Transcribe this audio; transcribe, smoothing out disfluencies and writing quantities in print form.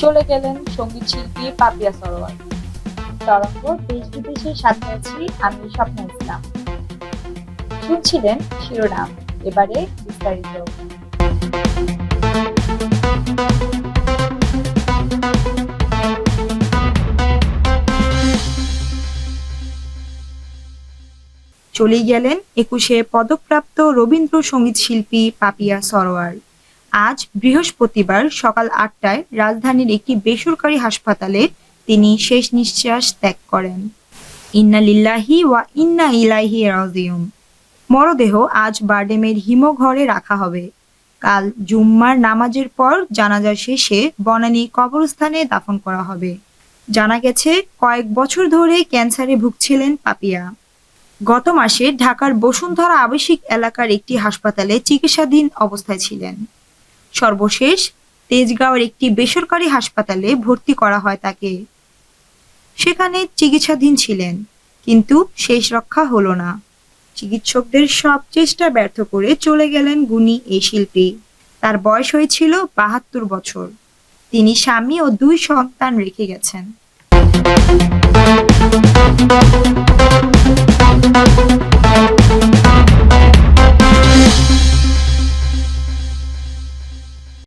চলে গেলেন সঙ্গীত শিল্পী পাপিয়া সরোয়ার। তরঙ্গ দেশ বিদেশের সাথে আছি, আমি স্বপ্না ইসলাম। শুনছিলেন শিরোনাম, এবারে বিস্তারিত। চলেই গেলেন ২১-এ পদকপ্রাপ্ত রবীন্দ্রসঙ্গীত শিল্পী পাপিয়া সরোয়ার। আজ বৃহস্পতিবার সকাল ৮টায় রাজধানীর একটি বেসরকারি হাসপাতালে তিনি শেষ নিঃশ্বাস ত্যাগ করেন। ইন্না লিল্লাহি ওয়া ইন্না ইলাইহি রাজিউন। মরদেহ আজ বারডেমের হিমঘরে রাখা হবে। কাল জুম্মার নামাজের পর জানাজা শেষে বনানী কবরস্থানে দাফন করা হবে। জানা গেছে, কয়েক বছর ধরে ক্যান্সারে ভুগছিলেন পাপিয়া। গত মাসে ঢাকার বসুন্ধরা আবাসিক এলাকার একটি হাসপাতালে চিকিৎসাধীন অবস্থায় ছিলেন। সর্বশেষ তেজগাঁওয়ের একটি বেসরকারি হাসপাতালে ভর্তি করা হয় তাকে। সেখানে চিকিৎসাধীন ছিলেন, কিন্তু শেষ রক্ষা হলো না। চিকিৎসকদের সব চেষ্টা ব্যর্থ করে চলে গেলেন গুণী এই শিল্পী। তার বয়স হয়েছিল ৭২ বছর। তিনি স্বামী ও ২ সন্তান রেখে গেছেন।